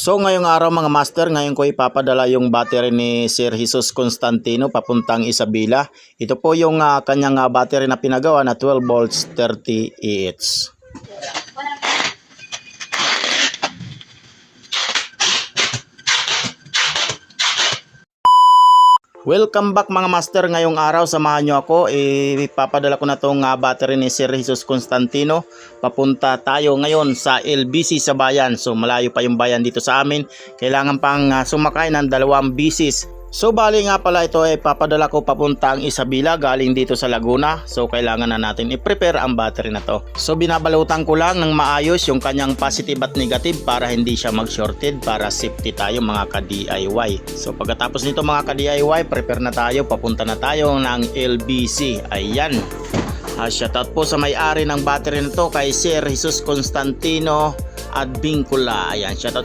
So ngayong araw mga master, ngayon ko ipapadala yung battery ni Sir Jesus Constantino papuntang Isabela. Ito po yung kanyang battery na pinagawa na 12 volts 30 Ah. Welcome back mga master. Ngayong araw samahan nyo ako, ipapadala ko na tong battery ni Sir Jesus Constantino. Papunta tayo ngayon sa LBC sa bayan. So malayo pa yung bayan dito sa amin. Kailangan pang sumakay ng 2 bisis. So bali nga pala ito ay papadala ko papuntang Isabela galing dito sa Laguna. So kailangan na natin i-prepare ang battery na to. So binabalutan ko lang ng maayos yung kanyang positive at negative para hindi siya mag-shorted, para safety tayo mga ka-DIY. So pagkatapos nito mga ka-DIY, prepare na tayo, papunta na tayo ng LBC. Ayan. Shoutout po sa may-ari ng battery na to kay Sir Jesus Constantino at Bingkula. Ayan, shoutout